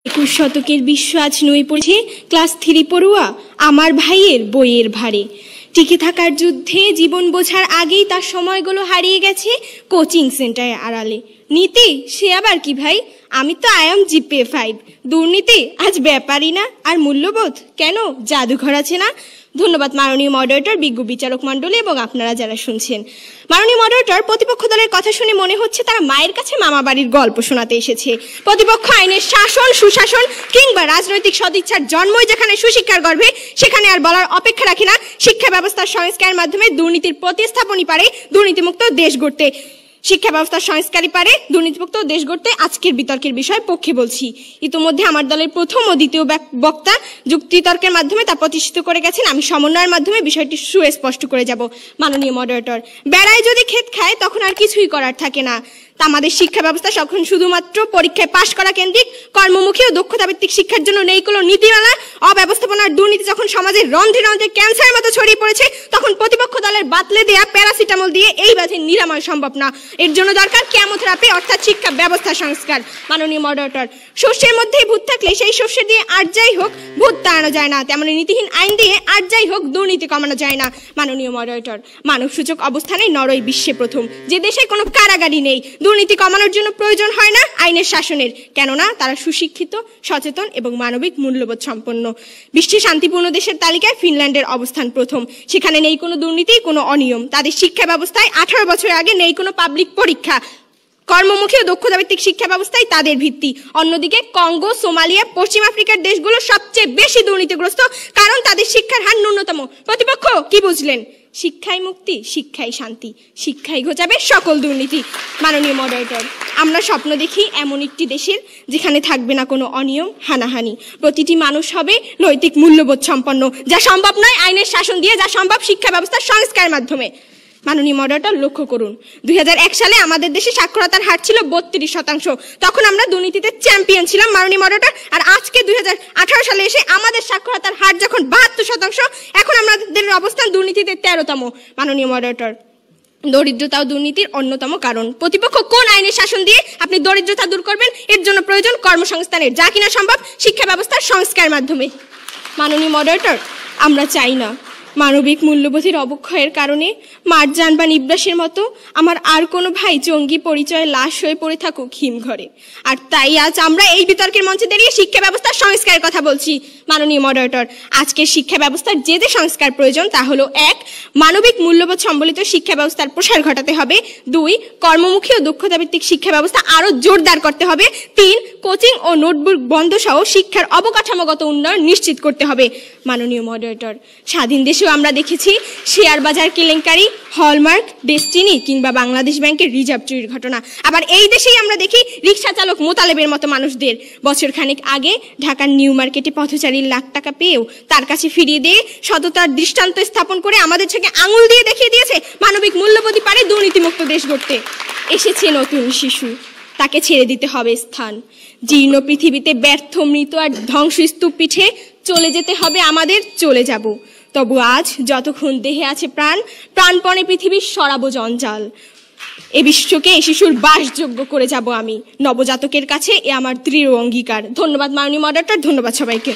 21 শতকের বিশ্ব আজ নুয়ে পড়েছে ক্লাস 3 পড়ুয়া আমার ভাইয়ের বইয়ের ভারে। টিকে থাকার যুদ্ধে জীবন বোঝার আগেই তার সময়গুলো হারিয়ে গেছে কোচিং সেন্টারে আড়ালে। নীতি সে আবার কি ভাই? আমি তো আয়াম জিপে 5। দুর্নীতি আজ ব্যাপারই না, আর মূল্যবোধ কেন জাদুঘর আছে না? ধন্যবাদ মাননীয় মডারেটর, বিজ্ঞ বিচারক মণ্ডলী এবং আপনারা যারা শুনছেন। মাননীয় মডারেটর, প্রতিপক্ষ দলের কথা শুনে মনে হচ্ছে তারা মায়ের কাছে মামা বাড়ির গল্প শোনাতে এসেছে। প্রতিপক্ষ আইনের শাসন, সুশাসন কিংবা রাজনৈতিক সদিচ্ছার জন্মই যেখানে সুশিক্ষার গর্ভে, সেখানে আর বলার অপেক্ষা রাখে না শিক্ষা ব্যবস্থার সংস্কারের মাধ্যমে দুর্নীতির প্রতিস্থাপনই পারে দুর্নীতিমুক্ত দেশ গড়তে। শিক্ষা ব্যবস্থার সংস্কারই পারে দুর্নীতিমুক্ত দেশ গড়তে। আজকের বিতর্কের বিষয় পক্ষে বলছি। ইতিমধ্যে আমার দলের প্রথম ও দ্বিতীয় বক্তা যুক্তিতর্কের মাধ্যমে তা প্রতিষ্ঠিত করে গেছেন। আমি সমন্বয়ের মাধ্যমে বিষয়টি সুস্পষ্ট করে যাব। মাননীয় মডারেটর, বেড়ায় যদি ক্ষেত খায় তখন আর কিছুই করার থাকে না। তা আমাদের শিক্ষা ব্যবস্থা যখন শুধুমাত্র পরীক্ষায় পাশ করা কেন্দ্রিক, কর্মমুখী ও দক্ষতা ভিত্তিক শিক্ষার জন্য নেই কোনো নীতিমালা, অব্যবস্থাপনার দুর্নীতি যখন সমাজের রন্ধ্রে রন্ধ্রে ক্যান্সারের মতো ছড়িয়ে পড়েছে, তখন প্রতিপক্ষ দলের বাতলে দেয়া প্যারাসিটামল দিয়ে এই ব্যাধির নিরাময় সম্ভব না। এর জন্য দরকার কেমোথেরাপি, অর্থাৎ শিক্ষা ব্যবস্থা সংস্কার। মাননীয় মডারেটর, শস্যের মধ্যেই ভূত থাকলে সেই শস্যের দিয়ে আর যাই হোক ভূত তাড়ানো যায় না, তেমনি নীতিহীন আইন দিয়ে আর যাই হোক দুর্নীতি কমানো যায় না। মাননীয় মডারেটর, মানব সূচক অবস্থানে নরওয়ে বিশ্বে প্রথম, যে দেশে কোনো কারাগারি নেই। দুর্নীতি কমানোর জন্য প্রয়োজন হয় না আইনের শাসনের, কেননা তারা সুশিক্ষিত, সচেতন এবং মানবিক মূল্যবোধ সম্পন্ন। বিশ্বে শান্তিপূর্ণ দেশের তালিকায় ফিনল্যান্ডের অবস্থান প্রথম। সেখানে নেই কোনো দুর্নীতি, কোনো অনিয়ম। তাদের শিক্ষা ব্যবস্থায় 18 বছর আগে নেই কোনো পাবলিক পরীক্ষা। কর্মমুখী ও দক্ষতা ভিত্তিক শিক্ষা ব্যবস্থায় তাদের ভিত্তি। অন্যদিকে কঙ্গো, সোমালিয়া, পশ্চিম আফ্রিকার দেশগুলো সবচেয়ে বেশি দুর্নীতিগ্রস্ত, কারণ তাদের শিক্ষার হার ন্যূনতম। প্রতিপক্ষ কি বুঝলেন? শিক্ষাই মুক্তি, শিক্ষাই শান্তি, শিক্ষাই ঘোচাবে সকল দুর্নীতি। মাননীয় মডারেটর, আমরা স্বপ্ন দেখি এমন একটি দেশের যেখানে থাকবে না কোনো অনিয়ম, হানাহানি। প্রতিটি মানুষ হবে নৈতিক মূল্যবোধ সম্পন্ন। যা সম্ভব নয় আইনের শাসন দিয়ে, যা সম্ভব শিক্ষা ব্যবস্থার সংস্কারের মাধ্যমে। মাননীয় মডারেটর, লক্ষ্য করুন, 2001 সালে আমাদের দেশে সাক্ষরতার হার ছিল 32%। তখন আমরা দুর্নীতিতে চ্যাম্পিয়ন ছিলাম। মাননীয় মডারেটর, আর আজকে 2018 সালে এসে আমাদের সাক্ষরতার হার যখন 72%, এখন আমাদের অবস্থান দুর্নীতিতে 13তম। মাননীয় মডারেটর, দরিদ্রতা ও দুর্নীতির অন্যতম কারণ। প্রতিপক্ষ কোন আইনের শাসন দিয়ে আপনি দরিদ্রতা দূর করবেন? এর জন্য প্রয়োজন কর্মসংস্থানের, যা কিনা সম্ভব শিক্ষা ব্যবস্থার সংস্কারের মাধ্যমে। মাননীয় মডারেটর, আমরা চাই না মানবিক মূল্যবোধের অবক্ষয়ের কারণে মারজান বা নিব্রাসের মতো আমার আর কোনো ভাই জঙ্গি পরিচয়ে লাশ হয়ে পড়ে থাকুক হিমঘরে। আর তাই আজ আমরা এই বিতর্কের মঞ্চে দাঁড়িয়ে শিক্ষা ব্যবস্থার সংস্কারের কথা বলছি। মাননীয় মডারেটর, আজকের শিক্ষা ব্যবস্থার যে সংস্কার প্রয়োজন তা হলো 1. মানবিক মূল্যবোধ সম্বলিত শিক্ষা ব্যবস্থার প্রসার ঘটাতে হবে। 2. কর্মমুখী ও দক্ষতা ভিত্তিক শিক্ষা ব্যবস্থা আরো জোরদার করতে হবে। 3. কোচিং ও নোটবুক বন্ধ সহ শিক্ষার অবকাঠামোগত উন্নয়ন নিশ্চিত করতে হবে। মাননীয় মডারেটর, স্বাধীন দেশেও আমরা দেখেছি শেয়ার বাজার কেলেঙ্কারি, হলমার্ক, ডেস্টিনি কিংবা বাংলাদেশ ব্যাংকের রিজার্ভ চুরির ঘটনা। আবার এই দেশেই আমরা দেখি রিক্সা চালক মোতালেবের মতো মানুষদের। বছরখানেক আগে ঢাকার নিউ মার্কেটে পথচারী লাখ টাকা পেয়েও তার কাছে ফিরিয়ে দিয়ে সততার দৃষ্টান্ত স্থাপন করে আমাদের থেকে আঙুল দিয়ে দেখিয়ে দিয়েছে মানবিক মূল্যবোধই পারে দুর্নীতিমুক্ত দেশ গড়তে। এসেছে নতুন শিশু, তাকে ছেড়ে দিতে হবে স্থান। জীর্ণ পৃথিবীতে ব্যর্থ, মৃত আর ধ্বংসস্তূপ পিঠে চলে যেতে হবে আমাদের, চলে যাব। তবু আজ যতক্ষণ দেহে আছে প্রাণ, প্রাণপণে পৃথিবীর সরাবো জঞ্জাল। এ বিশ্বকে এ শিশুর বাসযোগ্য করে যাব আমি। নবজাতকের কাছে এ আমার দৃঢ় অঙ্গীকার। ধন্যবাদ মাননীয় মডারেটর, ধন্যবাদ সবাইকে।